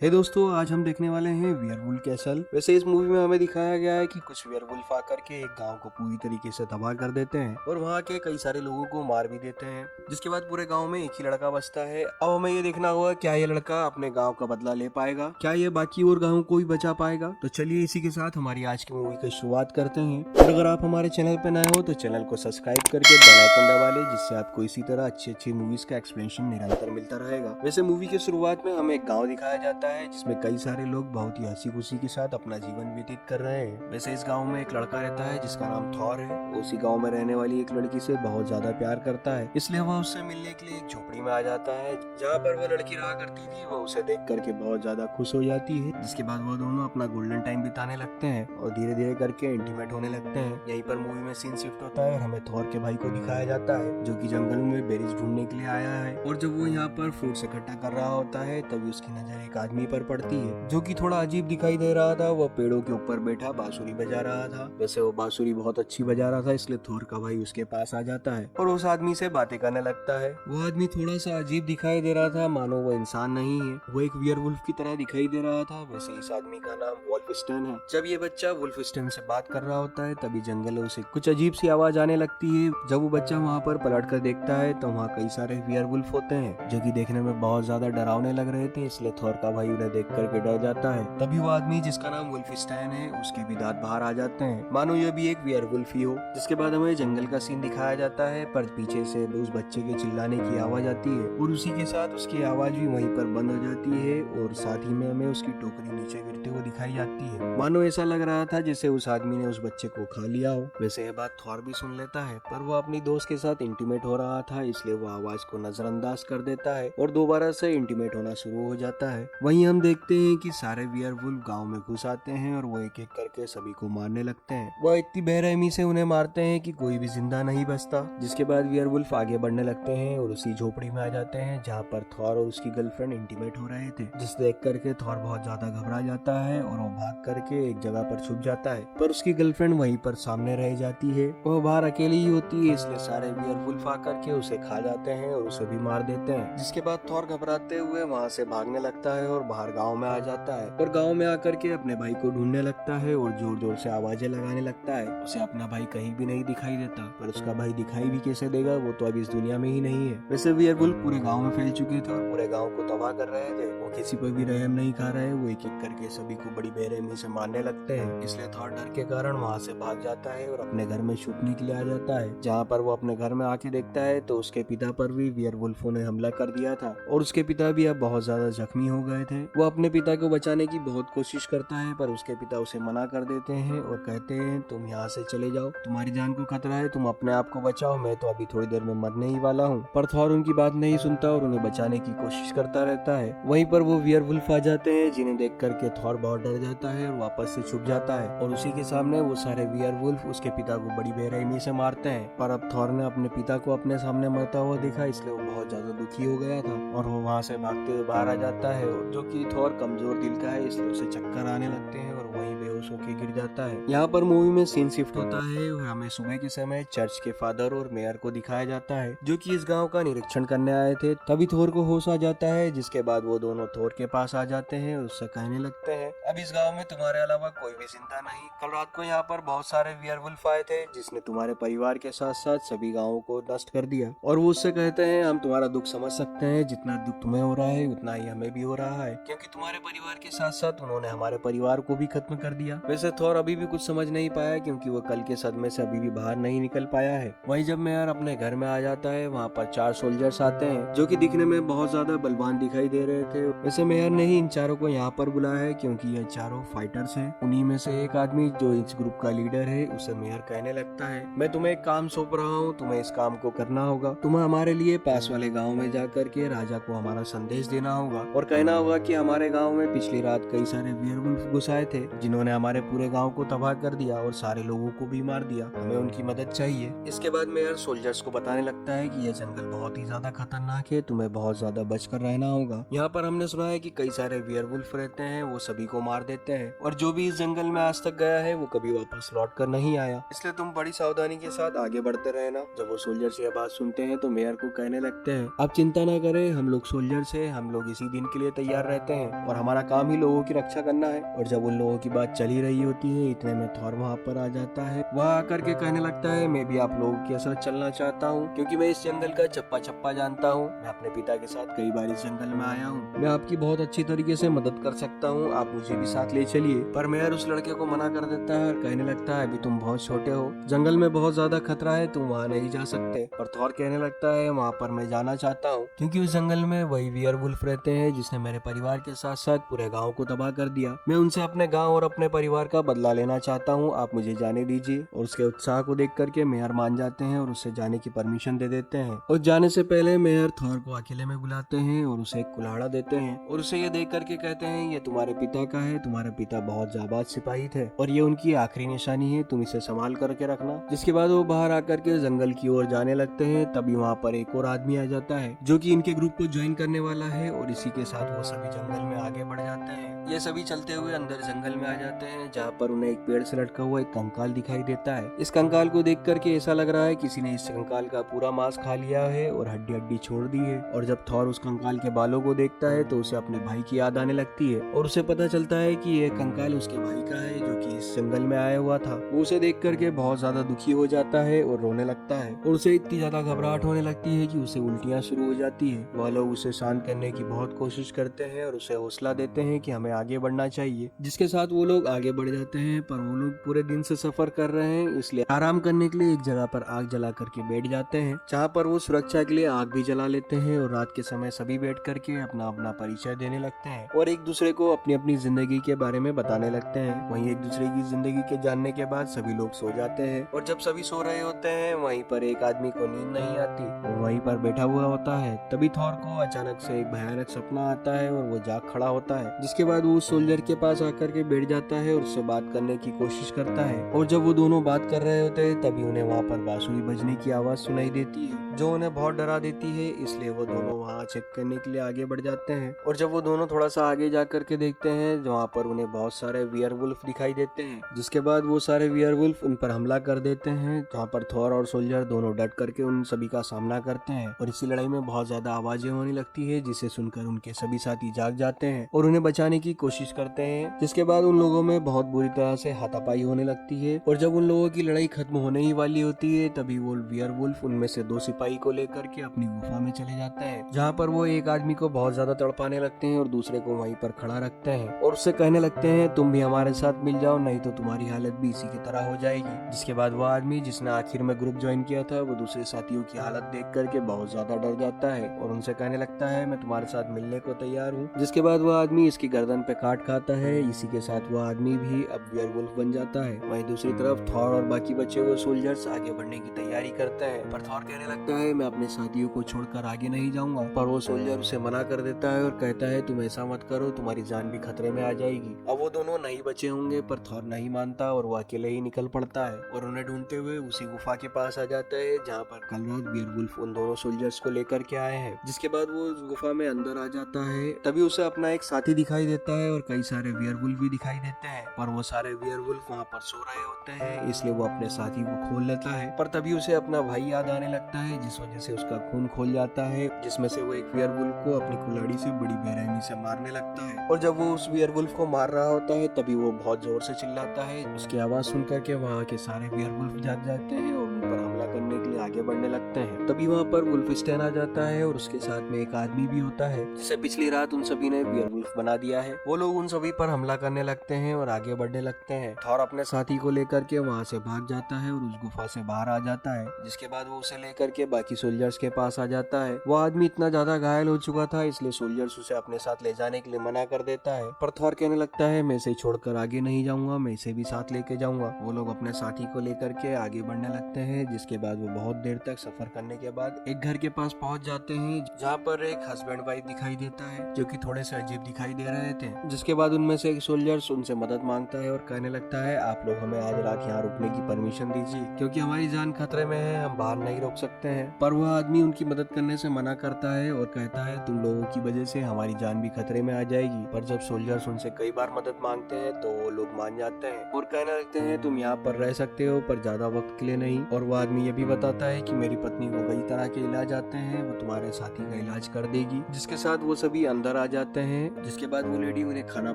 हे दोस्तों, आज हम देखने वाले हैं वेयरवुल्फ कैसल। वैसे इस मूवी में हमें दिखाया गया है कि कुछ वेयरवुल्फ आकर के एक गांव को पूरी तरीके से तबाह कर देते हैं और वहां के कई सारे लोगों को मार भी देते हैं, जिसके बाद पूरे गांव में एक ही लड़का बचता है। अब हमें ये देखना होगा क्या ये लड़का अपने गांव का बदला ले पाएगा, क्या ये बाकी और गाँव को भी बचा पाएगा। तो चलिए इसी के साथ हमारी आज की मूवी की शुरुआत करते हैं। और अगर आप हमारे चैनल पे नए हो तो चैनल को सब्सक्राइब करके बेल आइकन दबा ले, जिससे आपको इसी तरह अच्छी अच्छी मूवीज का एक्सप्लेनेशन निरंतर मिलता रहेगा। वैसे मूवी की शुरुआत में हमें एक गाँव दिखाया जाता है जिसमें कई सारे लोग बहुत ही हंसी खुशी के साथ अपना जीवन व्यतीत कर रहे हैं। वैसे इस गांव में एक लड़का रहता है जिसका नाम थॉर है। वो उसी गांव में रहने वाली एक लड़की से बहुत ज्यादा प्यार करता है, इसलिए वह उससे मिलने के लिए एक झोपड़ी में आ जाता है जहाँ पर वो लड़की रहा करती थी। वो उसे देख करके बहुत ज्यादा खुश हो जाती है, जिसके बाद वो दोनों अपना गोल्डन टाइम बिताने लगते हैं और धीरे धीरे करके इंटीमेट होने लगते हैं। यहीं पर मूवी में सीन शिफ्ट होता है और हमें थॉर के भाई को दिखाया जाता है जो कि जंगल में बेरीज ढूंढने के लिए आया है। और जब वो यहाँ पर फ्रूट्स इकट्ठा कर रहा होता है तभी उसकी नजर एक आदमी पर पड़ती है जो कि थोड़ा अजीब दिखाई दे रहा था। वह पेड़ों के ऊपर बैठा बांसुरी बजा रहा था। वैसे वो बांसुरी बहुत अच्छी बजा रहा था, इसलिए थोर का भाई उसके पास आ जाता है और उस आदमी से बातें करने लगता है। वो आदमी थोड़ा सा अजीब दिखाई दे रहा था, मानो वो इंसान नहीं है, वो एक वियरवुल्फ की तरह दिखाई दे रहा था। वैसे इस आदमी का नाम वुल्फस्टन है। जब ये बच्चा वुल्फस्टन से बात कर रहा होता है तभी जंगलों से कुछ अजीब सी आवाज आने लगती है। जब वो बच्चा वहाँ पर पलट कर देखता है तो वहाँ कई सारे वियरवुल्फ होते हैं जो कि देखने में बहुत ज्यादा डरावने लग रहे थे, इसलिए थोर का भाई उन्हें देख करके डर जाता है। तभी वो आदमी जिसका नाम वुल्फस्टैन है उसके भी दांत बाहर आ जाते हैं, मानो ये भी एक वियरवुल्फ ही हो। जिसके बाद हमें जंगल का सीन दिखाया जाता है, पर पीछे से उस बच्चे के चिल्लाने की आवाज आती है और उसी के साथ उसकी आवाज भी वहीं पर बंद हो जाती है और साथ ही में हमें उसकी टोकरी नीचे गिरते हुए दिखाई जाती है, मानो ऐसा लग रहा था जैसे उस आदमी ने उस बच्चे को खा लिया हो। वैसे ये बात थॉर भी सुन लेता है, पर वो अपनी दोस्त के साथ इंटीमेट हो रहा था, इसलिए वो आवाज को नजरअंदाज कर देता है और दोबारा से इंटीमेट होना शुरू हो जाता है। वहीं हम देखते हैं कि सारे वियरवुल्फ गांव में घुस आते हैं और वो एक एक करके सभी को मारने लगते हैं। वह इतनी बेरहमी से उन्हें मारते हैं कि कोई भी जिंदा नहीं बचता। जिसके बाद वियरवुल्फ आगे बढ़ने लगते हैं और उसी झोपड़ी में आ जाते हैं जहाँ पर थॉर और उसकी गर्लफ्रेंड इंटीमेट हो रहे थे। जिस देख करके थॉर बहुत ज्यादा घबरा जाता है और वो भाग करके एक जगह पर छुप जाता है, पर उसकी गर्लफ्रेंड वहीं पर सामने रह जाती है। वह बाहर अकेली ही होती है, इसलिए सारे वियरवुल्फ आकर के उसे खा जाते हैं और उसे भी मार देते हैं। जिसके बाद थॉर घबराते हुए वहाँ से भागने लगता है और बाहर गांव में आ जाता है और गांव में आकर के अपने भाई को ढूंढने लगता है और जोर जोर से आवाजें लगाने लगता है। उसे अपना भाई कहीं भी नहीं दिखाई देता, पर उसका भाई दिखाई भी कैसे देगा, वो तो अभी इस दुनिया में ही नहीं है। वैसे वियरवुल्फ पूरे गांव में फैल चुके थे और पूरे गांव को तबाह कर रहे थे। वो किसी पर भी रहम नहीं खा रहे, वो एक एक करके सभी को बड़ी बेरहमी से मारने लगते हैं। इसलिए थॉर डर के कारण वहाँ से भाग जाता है और अपने घर में छुपने के लिए आ जाता है। जहाँ पर वो अपने घर में आके देखता है तो उसके पिता पर भी वियरवुल्फों ने हमला कर दिया था और उसके पिता भी अब बहुत ज्यादा जख्मी हो गए थे। वो अपने पिता को बचाने की बहुत कोशिश करता है, पर उसके पिता उसे मना कर देते हैं और कहते हैं तुम यहाँ से चले जाओ, तुम्हारी जान को खतरा है, तुम अपने आप को बचाओ, मैं तो अभी थोड़ी देर में मरने ही वाला हूँ। पर थॉर उनकी बात नहीं सुनता और उन्हें बचाने की कोशिश करता रहता है। वहीं पर वो वियरवुल्फ आ जाते हैं जिन्हें देख करके थॉर बहुत डर जाता है और वापस से छुप जाता है और उसी के सामने वो सारे वियरवुल्फ उसके पिता को बड़ी बेरहमी से मारते हैं। पर अब थॉर ने अपने पिता को अपने सामने मरता हुआ देखा, इसलिए वो बहुत ज्यादा दुखी हो गया था और वो वहाँ से भागते हुए बाहर आ जाता है। जो कि थॉर कमजोर दिल का है, इसलिए उसे चक्कर आने लगते हैं और वहीं बेहोश होकर गिर जाता है। यहाँ पर मूवी में सीन शिफ्ट होता है और हमें सुबह के समय चर्च के फादर और मेयर को दिखाया जाता है जो कि इस गांव का निरीक्षण करने आए थे। तभी थोर को होश आ जाता है, जिसके बाद वो दोनों थोर के पास आ जाते हैं और उससे कहने लगते हैं अब इस गांव में तुम्हारे अलावा कोई भी जिंदा नहीं। कल रात को यहाँ पर बहुत सारे वियरवुल्फ आए थे जिसने तुम्हारे परिवार के साथ साथ सभी गांवों को नष्ट कर दिया। और वो उससे कहते हैं हम तुम्हारा दुख समझ सकते हैं, जितना दुख तुम्हें हो रहा है उतना ही हमें भी हो रहा है, क्योंकि तुम्हारे परिवार के साथ साथ उन्होंने हमारे परिवार को भी खत्म कर दिया। वैसे थॉर अभी भी कुछ समझ नहीं पाया क्योंकि वो कल के सदमे से अभी भी बाहर नहीं निकल पाया है। वहीं जब मेयर अपने घर में आ जाता है वहाँ पर 4 सोल्जर्स आते हैं जो कि दिखने में बहुत ज्यादा बलवान दिखाई दे रहे थे। वैसे मेयर ने ही इन चारों को यहाँ पर बुलाया है क्योंकि ये चारों फाइटर्स हैं। उन्हीं में से एक आदमी जो इस ग्रुप का लीडर है उसे मेयर कहने लगता है मैं तुम्हें एक काम सौंप रहा हूँ, तुम्हें इस काम को करना होगा। तुम्हें हमारे लिए पास वाले गाँव में जाकर के राजा को हमारा संदेश देना होगा और कहना होगा कि हमारे गाँव में पिछली रात कई सारे वियरवुल्फ घुस आए थे जिन्होंने हमारे पूरे गाँव को तबाह कर दिया और सारे लोगों को भी मार दिया, हमें उनकी मदद चाहिए। इसके बाद मेयर सोल्जर्स को बताने लगता है कि यह जंगल बहुत ही ज्यादा खतरनाक है, तुम्हें बहुत ज्यादा बचकर रहना होगा। यहाँ पर हमने सुना है कि कई सारे वियरवुल्फ रहते हैं, वो सभी को मार देते हैं और जो भी इस जंगल में आज तक गया है वो कभी वापस लौट कर नहीं आया, इसलिए तुम बड़ी सावधानी के साथ आगे बढ़ते रहना। जब वो सोल्जर्स ये बात सुनते हैं तो मेयर को कहने लगते हैं आप चिंता न करें, हम लोग सोल्जर्स हैं, हम लोग इसी दिन के लिए तैयार रहते हैं और हमारा काम ही लोगों की रक्षा करना है। और जब उन लोगों की बात चल ही रही होती है इतने में थॉर वहाँ पर आ जाता है। वह आकर के कहने लगता है मैं भी आप लोगों के साथ चलना चाहता हूँ, क्योंकि मैं इस जंगल का चप्पा चप्पा जानता हूँ। मैं अपने पिता के साथ कई बार इस जंगल में आया हूँ, मैं आपकी बहुत अच्छी तरीके से मदद कर सकता हूँ, आप मुझे भी साथ ले चलिए। पर मेयर उस लड़के को मना कर देता है और कहने लगता है अभी तुम बहुत छोटे हो, जंगल में बहुत ज्यादा खतरा है, तुम वहाँ नहीं जा सकते। पर थॉर कहने लगता है वहाँ पर मैं जाना चाहता हूँ, क्योंकि उस जंगल में वही वियरवुल्फ रहते हैं जिसने मेरे परिवार के साथ साथ पूरे गाँव को तबाह कर दिया। मैं उनसे अपने गाँव और अपने परिवार का बदला लेना चाहता हूँ, आप मुझे जाने दीजिए। और उसके उत्साह को देख करके मेयर मान जाते हैं और उससे जाने की परमिशन दे देते हैं। और जाने से पहले मेयर थॉर को अकेले में बुलाते हैं और उसे एक कुल्हाड़ा देते हैं और उसे ये देख करके कहते हैं ये तुम्हारे पिता का है, तुम्हारे पिता बहुत जाबाज सिपाही थे और ये उनकी आखिरी निशानी है, तुम इसे संभाल करके रखना। जिसके बाद वो बाहर आकर के जंगल की ओर जाने लगते हैं। तभी वहाँ पर एक और आदमी आ जाता है जो कि इनके ग्रुप को ज्वाइन करने वाला है और इसी के साथ वो सभी जंगल में आगे बढ़ जाते हैं। ये सभी चलते हुए अंदर जंगल में आ जाते हैं जहाँ पर उन्हें एक पेड़ से लटका हुआ एक कंकाल दिखाई देता है। इस कंकाल को देख करके ऐसा लग रहा है किसी ने इस कंकाल का पूरा मांस खा लिया है और हड्डी हड्डी छोड़ दी है। और जब थॉर उस कंकाल के बालों को देखता है तो उसे अपने भाई की याद आने लगती है और उसे पता चलता है कि ये कंकाल उसके भाई का है जो कि इस जंगल में आया हुआ था। वो उसे देख करके बहुत ज्यादा दुखी हो जाता है और रोने लगता है और उसे इतनी ज्यादा घबराहट होने लगती है कि उसे उल्टियां शुरू हो जाती है। वह लोग उसे शांत करने की बहुत कोशिश करते हैं और उसे हौसला देते हैं कि हमें आगे बढ़ना चाहिए। जिसके साथ वो लोग आगे बढ़ जाते हैं। पर वो लोग पूरे दिन से सफर कर रहे हैं इसलिए आराम करने के लिए एक जगह पर आग जला करके बैठ जाते हैं, जहाँ पर वो सुरक्षा के लिए आग भी जला लेते हैं। और रात के समय सभी बैठ करके अपना अपना परिचय देने लगते हैं और एक दूसरे को अपनी अपनी जिंदगी के बारे में बताने लगते हैं। वहीं एक दूसरे की जिंदगी के जानने के बाद सभी लोग सो जाते हैं। और जब सभी सो रहे होते हैं वहीं पर एक आदमी को नींद नहीं आती, वो वहीं पर बैठा हुआ होता है। तभी थॉर को अचानक से एक भयानक सपना आता है और वो जाग खड़ा होता है। जिसके बाद वो सोल्जर के पास आकर के बैठ जाता है और उससे बात करने की कोशिश करता है। और जब वो दोनों बात कर रहे होते हैं तभी उन्हें वहाँ पर बांसुरी बजने की आवाज सुनाई देती है जो उन्हें बहुत डरा देती है। इसलिए वो दोनों वहाँ चेक करने के लिए आगे बढ़ जाते हैं। और जब वो दोनों थोड़ा सा आगे जा करके देखते हैं वहाँ पर उन्हें बहुत सारे वियरवुल्फ दिखाई देते हैं। जिसके बाद वो सारे वियरवुल्फ उन पर हमला कर देते हैं, जहाँ पर थॉर और सोल्जर दोनों डट करके उन सभी का सामना करते हैं। और इसी लड़ाई में बहुत ज्यादा आवाजें होने लगती है जिसे सुनकर उनके सभी साथी जाग जाते हैं और उन्हें बचाने की कोशिश करते हैं। जिसके बाद उन लोगों में बहुत बुरी तरह से हाथापाई होने लगती है। और जब उन लोगों की लड़ाई खत्म होने ही वाली होती है तभी वो वियरवुल्फ उनमें से 2 सिपाही को लेकर के अपनी गुफा में चले जाते हैं, जहाँ पर वो एक आदमी को बहुत ज्यादा तड़पाने लगते हैं और दूसरे को वहीं पर खड़ा रखते हैं और उससे कहने लगते हैं तुम भी हमारे साथ मिल जाओ, नहीं तो तुम्हारी हालत भी इसी की तरह हो जाएगी। जिसके बाद वो आदमी जिसने आखिर में ग्रुप ज्वाइन किया था वो दूसरे साथियों की हालत देख करके बहुत ज्यादा डर जाता है और उनसे कहने लगता है मैं तुम्हारे साथ मिलने को तैयार हूँ। जिसके बाद वो आदमी इसकी गर्दन पे काट खाता है। इसी के साथ वो आदमी भी अब वियरवुल्फ बन जाता है। वहीं दूसरी तरफ थॉर और बाकी बचे हुए सोल्जर्स आगे बढ़ने की तैयारी करते हैं। पर थॉर कहने लगता है मैं अपने साथियों को छोड़कर आगे नहीं जाऊंगा। पर वो सोल्जर उसे मना कर देता है और कहता है तुम ऐसा मत करो, तुम्हारी जान भी खतरे में आ जाएगी। अब वो दोनों नहीं बचे होंगे पर थॉर नहीं मानता और वो अकेले ही निकल पड़ता है और उन्हें ढूंढते हुए उसी गुफा के पास आ जाता है जहाँ पर कल रात वियरवुल्फ उन दोनों सोल्जर्स को लेकर के आए हैं। जिसके बाद वो उस गुफा में अंदर आ जाता है। तभी उसे अपना एक साथी दिखाई देता है और कई सारे वियरवुल्फ भी दिखाई देते हैं। पर वो सारे वियरवुल्फ वहाँ पर सो रहे होते हैं इसलिए वो अपने साथी को खोल लेता है। पर तभी उसे अपना भाई याद आने लगता है जिस वजह से उसका खून खोल जाता है, जिसमें से वो एक वियरवुल्फ को अपनी कुल्हाड़ी से बड़ी बेरहमी से मारने लगता है। और जब वो उस वियरवुल्फ को मार रहा होता है तभी वो बहुत जोर से चिल्लाता है। उसकी आवाज सुन करके वहाँ के सारे वियरवुल्फ जाग जाते हैं और उन पर हमला करने के लिए आगे बढ़ने लगते हैं। तभी वहाँ पर वुल्फस्टैन आ जाता है और उसके साथ में एक आदमी भी होता है जिसे पिछली रात उन सभी ने वियरवुल्फ बना दिया है। वो लोग उन सभी पर हमला करने लगते हैं और आगे बढ़ने लगते हैं। थॉर अपने साथी को लेकर के वहाँ से भाग जाता है और उस गुफा से बाहर आ जाता है। जिसके बाद वो उसे लेकर के बाकी सोल्जर्स के पास आ जाता है। वो आदमी इतना ज्यादा घायल हो चुका था इसलिए सोल्जर्स उसे अपने साथ ले जाने के लिए मना कर देता है। पर थॉर कहने लगता है मैं इसे छोड़कर आगे नहीं जाऊंगा, मैं इसे भी साथ लेके जाऊंगा। वो लोग अपने साथी को लेकर के आगे बढ़ने लगते हैं। जिसके बाद वो बहुत देर तक सफर करने के बाद एक घर के पास पहुंच जाते हैं जहाँ पर एक हस्बैंड वाइफ दिखाई देता है जो कि थोड़े से अजीब दिखाई दे रहे थे। जिसके बाद उनमें से एक सोल्जर्स उनसे मदद मांगता है और कहने लगता है आप लोग हमें आज रात यहाँ रुकने की परमिशन दीजिए क्योंकि हमारी जान खतरे में है, हम बाहर नहीं रोक सकते हैं। पर वह आदमी उनकी मदद करने से मना करता है और कहता है तुम लोगों की वजह से हमारी जान भी खतरे में आ जाएगी। पर जब सोल्जर्स उनसे कई बार मदद मांगते हैं तो वो लोग मान जाते हैं और कहने लगते हैं तुम यहाँ पर रह सकते हो पर ज्यादा वक्त के लिए नहीं। और वो आदमी ये भी बताता है कि मेरी पत्नी को कई तरह के इलाज आते हैं, वो तुम्हारे साथी का इलाज कर देगी। जिसके साथ वो सभी अंदर आ जाते हैं। जिसके बाद वो लेडी उन्हें खाना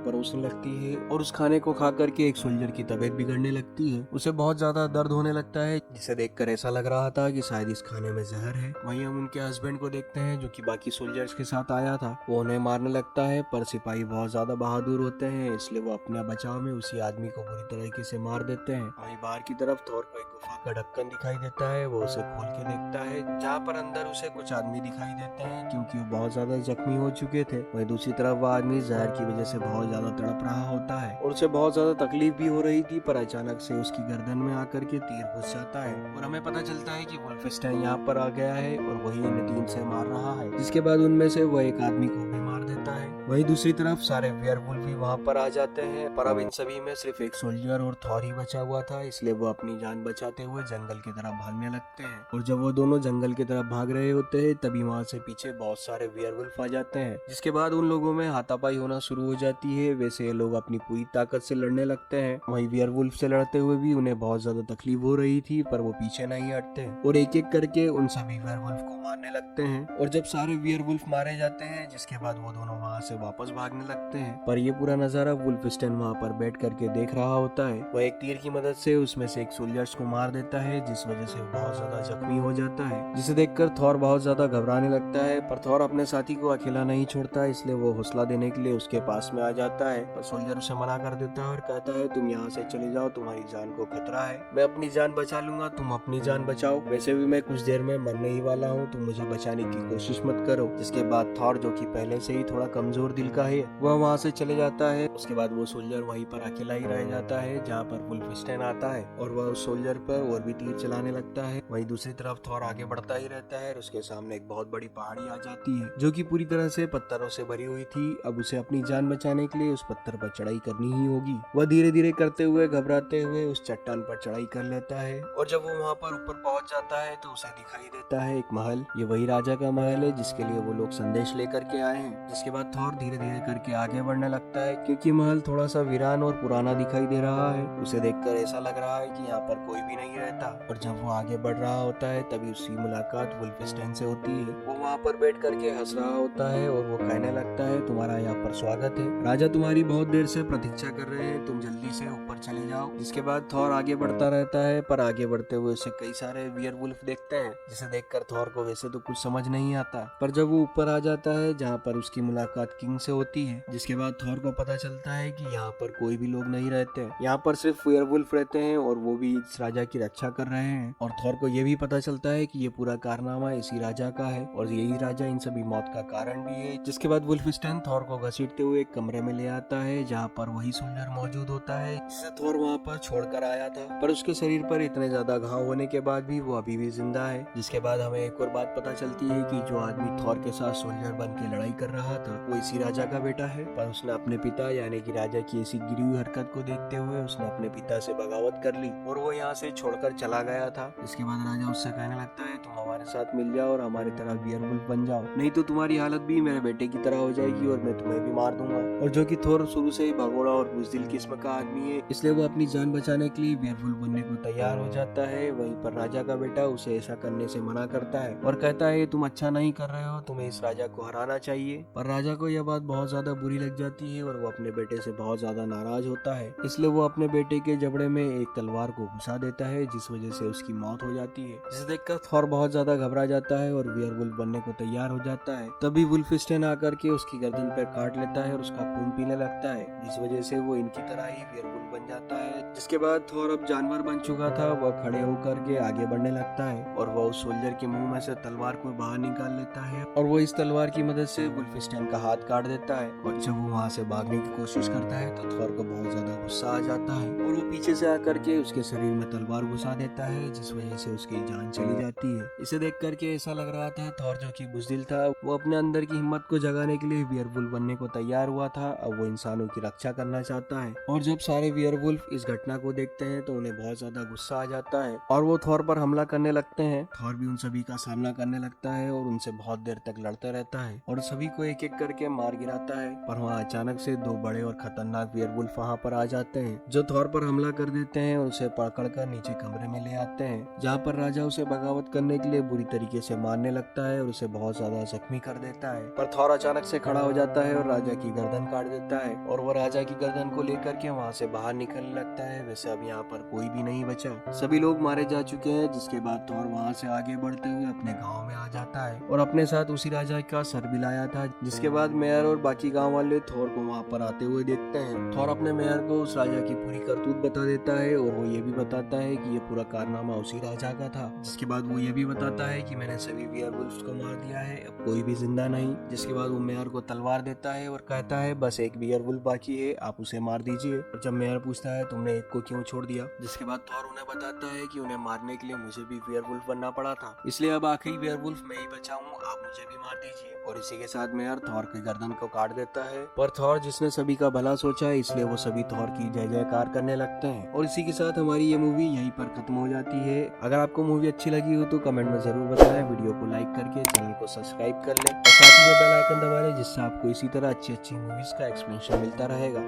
परोसने लगती है और उस खाने को खा करके एक सोल्जर की तबीयत बिगड़ने लगती है। उसे बहुत ज्यादा दर्द होने लगता है, जिसे देखकर ऐसा लग रहा था कि शायद इस खाने में जहर है। वहीं हम उनके हस्बैंड को देखते हैं जो कि बाकी सोल्जर्स के साथ आया था। वो उन्हें मारने लगता है, पर सिपाही बहुत ज्यादा बहादुर होते हैं, इसलिए वो अपने बचाव में उसी आदमी को बुरी तरीके से मार देते हैं। वहीं बाहर की तरफ थोर को एक गुफा का ढक्कन दिखाई देता है। वो उसे खोल के देखता है, जहाँ पर अंदर उसे कुछ आदमी दिखाई देते हैं, क्योंकि वो बहुत ज्यादा जख्मी हो चुके थे। वहीं दूसरी तरफ वो आदमी जहर की वजह से बहुत ज्यादा तड़प रहा होता है और उसे बहुत ज्यादा तकलीफ भी हो रही थी, पर अचानक से उसकी गर्दन में आकर के तीर घुस जाता है और हमें पता चलता है कि वुल्फस्टाइन यहाँ पर आ गया है और वही इन्हें तीर से मार रहा है। जिसके बाद उनमें से वो एक आदमी को भी मार देता है। वहीं दूसरी तरफ सारे वेयरवुल्फ भी वहाँ पर आ जाते हैं, पर अब इन सभी में सिर्फ एक सोल्जर और थॉर ही बचा हुआ था, इसलिए वो अपनी जान बचाते हुए जंगल की तरफ भागने लगते हैं। और जब वो दोनों जंगल की तरफ भाग रहे होते हैं, तभी वहाँ से पीछे बहुत सारे वेयरवुल्फ आ जाते हैं। जिसके बाद उन लोगों में हाथापाई होना शुरू हो जाती है। वैसे ये लोग अपनी पूरी ताकत से लड़ने लगते हैं। वहीं वेयरवुल्फ से लड़ते हुए भी उन्हें बहुत ज्यादा तकलीफ हो रही थी, पर वो पीछे नहीं हटते और एक एक करके उन सभी वेयरवुल्फ को मारने लगते हैं। और जब सारे वेयरवुल्फ मारे जाते हैं, जिसके बाद वो दोनों वहाँ से वापस भागने लगते हैं। पर ये पूरा नजारा वुल्फस्टाइन वहाँ पर बैठ करके देख रहा होता है। वह एक तीर की मदद से उसमें से एक सोल्जर्स को मार देता है, जिस वजह से वो बहुत ज्यादा जख्मी हो जाता है। जिसे देखकर थॉर बहुत ज्यादा घबराने लगता है, पर थॉर अपने साथी को अकेला नहीं छोड़ता, इसलिए वो हौसला देने के लिए उसके पास में आ जाता है। पर सोल्जर उसे मना कर देता है और कहता है, तुम यहाँ से चले जाओ, तुम्हारी जान को खतरा है। मैं अपनी जान बचा लूंगा, तुम अपनी जान बचाओ। वैसे भी मैं कुछ देर में मरने ही वाला हूँ, तुम मुझे बचाने की कोशिश मत करो। जिसके बाद थॉर, जो कि पहले से ही थोड़ा कमजोर दिल का है, वह वहाँ से चले जाता है। उसके बाद वो सोल्जर वहीं पर अकेला ही रह जाता है, जहाँ पर वुल्फस्टाइन आता है और वह उस सोल्जर पर और भी तीर चलाने लगता है। वहीं दूसरी तरफ थॉर आगे बढ़ता ही रहता है और उसके सामने एक बहुत बड़ी पहाड़ी आ जाती है, जो कि पूरी तरह से पत्थरों से भरी हुई थी। अब उसे अपनी जान बचाने के लिए उस पत्थर पर चढ़ाई करनी ही होगी। वह धीरे धीरे करते हुए, घबराते हुए उस चट्टान पर चढ़ाई कर लेता है और जब वो वहाँ पर ऊपर पहुंच जाता है तो उसे दिखाई देता है एक महल। ये वही राजा का महल है जिसके लिए वो लोग संदेश लेकर के आए हैं। जिसके बाद थॉर धीरे धीरे करके आगे बढ़ने लगता है, क्योंकि महल थोड़ा सा वीरान और पुराना दिखाई दे रहा है। उसे देखकर ऐसा लग रहा है कि यहाँ पर कोई भी नहीं रहता। और जब वो आगे बढ़ रहा होता है, तभी उसकी मुलाकात वुल्फस्टाइन से होती है। वो वहाँ पर बैठ करके हंस रहा होता है और वो कहने लगता है, तुम्हारा यहाँ पर स्वागत है, राजा तुम्हारी बहुत देर से प्रतीक्षा कर रहे हैं, तुम जल्दी से ऊपर चले जाओ। जिसके बाद थॉर आगे बढ़ता रहता है, पर आगे बढ़ते हुए उसे कई सारे वेयरवुल्फ देखते हैं, जिसे देखकर थॉर को वैसे तो कुछ समझ नहीं आता। पर जब वो ऊपर आ जाता है, जहाँ पर उसकी मुलाकात किंग से होती है, जिसके बाद थॉर को पता चलता है कि यहाँ पर कोई भी लोग नहीं रहते, यहाँ पर सिर्फ वेयरवुल्फ रहते हैं और वो भी इस राजा की रक्षा कर रहे हैं। और थॉर को ये भी पता चलता है कि ये पूरा कारनामा इसी राजा का है और यही राजा इन सभी मौत का कारण भी है। जिसके बाद वुल्फस्टाइन थॉर को घसीटते हुए एक कमरे में ले आता है, जहाँ पर वही सोल्जर मौजूद होता है जिसे थॉर वहाँ पर छोड़कर आया था, पर उसके शरीर पर इतने ज्यादा घाव होने के बाद भी वो अभी भी जिंदा है। जिसके बाद हमें एक और बात पता चलती है कि जो आदमी थॉर के साथ सोल्जर बन के लड़ाई कर रहा था, वो इसी राजा का बेटा है, पर उसने अपने पिता यानी कि राजा की ऐसी गिरी हुई हरकत को देखते हुए उसने अपने पिता से बगावत कर ली और वो यहाँ से छोड़कर चला गया था। इसके बाद राजा उससे कहने लगता है, तुम हमारे साथ मिल जाओ और हमारी तरह वेयरवुल्फ बन जाओ, नहीं तो तुम्हारी हालत भी मेरे बेटे की तरह हो जाएगी और मैं तुम्हें भी मार दूंगा। और जो कि थोर शुरू से ही भगोड़ा और बुज़दिल किस्म का आदमी है, इसलिए वो अपनी जान बचाने के लिए वेयरवुल्फ बनने को तैयार हो जाता है। वहीं पर राजा का बेटा उसे ऐसा करने से मना करता है और कहता है, तुम अच्छा नहीं कर रहे हो, तुम्हें इस राजा को हराना चाहिए। पर राजा को यह बात बहुत ज्यादा बुरी लग जाती है और वो अपने बेटे से बहुत ज्यादा नाराज होता है, इसलिए वो अपने बेटे के जबड़े में एक तलवार को घुसा देता है, जिस वजह से उसकी मौत हो जाती है। जिसे देखकर थॉर बहुत ज्यादा घबरा जाता है और वेयरवुल्फ बनने को तैयार हो जाता है। तभी वुल्फस्टाइन आकर के उसकी गर्दन पर काट लेता है और उसका खून पीने लगता है, जिस वजह से वो इनकी तरह ही वेयरवुल्फ बन जाता है। जिसके बाद थॉर अब जानवर बन चुका था, वह खड़े होकर के आगे बढ़ने लगता है और वह उस सोल्जर के मुंह में से तलवार को बाहर निकाल लेता है और वो इस तलवार की मदद से वुल्फस्टाइन का हाथ काट देता है। और जब वो वहाँ से भागने की कोशिश करता है, तो थॉर को बहुत ज्यादा गुस्सा आ जाता है और वो पीछे से आकर के उसके शरीर में तलवार घुसा देता है, जिस वजह से उसकी जान चली जाती है। इसे देख करके ऐसा लग रहा था थॉर, जो कि बुज़दिल था, वो अपने अंदर की हिम्मत को जगाने के लिए वेयरवुल्फ बनने को तैयार हुआ था। अब वो इंसानों की रक्षा करना चाहता है। और जब सारे वेयरवुल्फ इस घटना को देखते हैं, तो उन्हें बहुत ज्यादा गुस्सा आ जाता है और वो थॉर पर हमला करने लगते हैं। थॉर भी उन सभी का सामना करने लगता है और उनसे बहुत देर तक लड़ता रहता है और सभी को एक एक करके मार गिराता है। पर वहाँ अचानक से दो बड़े और खतरनाक वेयरवुल्फ वहाँ पर आ जाते हैं, जो थॉर पर हमला कर देते हैं और उसे पकड़कर नीचे कमरे में ले आते हैं, जहाँ पर राजा उसे बगावत करने के लिए बुरी तरीके से मारने लगता है और उसे बहुत ज्यादा जख्मी कर देता है। पर थॉर अचानक से खड़ा हो जाता है और राजा की गर्दन काट देता है और वो राजा की गर्दन को लेकर के वहाँ से बाहर निकलने लगता है। वैसे अब यहाँ पर कोई भी नहीं बचा, सभी लोग मारे जा चुके हैं। जिसके बाद थॉर वहाँ से आगे बढ़ते हुए अपने गाँव में आ जाता है और अपने साथ उसी राजा का सर भी लाया था। जिसके बाद मेयर और बाकी गाँव वाले थॉर को वहाँ पर आते हुए देखते हैं। थॉर अपने मेयर को उस राजा की पूरी करतूत बता देता है और वो ये भी बताता है कि ये पूरा कारनामा उसी राजा का था। जिसके बाद वो ये भी बताता है कि मैंने सभी वेयरवुल्फ्स को मार दिया है, अब कोई भी जिंदा नहीं। जिसके बाद वो मेयर को तलवार देता है और कहता है बस एक वेयरवुल्फ बाकी है, आप उसे मार दीजिए। और जब मेयर पूछता है तुमने एक को क्यों छोड़ दिया, जिसके बाद थॉर उन्हें बताता है कि उन्हें मारने के लिए मुझे भी वेयरवुल्फ बनना पड़ा था, इसलिए अब आखिरी वेयरवुल्फ मैं ही बचा हूँ, आप मुझे भी मार दीजिए। और इसी के साथ मेयर थॉर की गर्दन को काट देता है। पर थॉर जिसने सभी का भला सोचा है, इसलिए वो सभी थॉर की जय जयकार करने लगते हैं। और इसी के साथ हमारी ये मूवी यहीं पर खत्म हो जाती है। अगर आपको मूवी अच्छी लगी हो तो कमेंट में जरूर बताएं, वीडियो को लाइक करके चैनल को सब्सक्राइब कर लें और साथ ही बेल आइकन दबा लें, जिससे आपको इसी तरह अच्छी अच्छी मूवीज का एक्सप्लेनेशन मिलता रहेगा।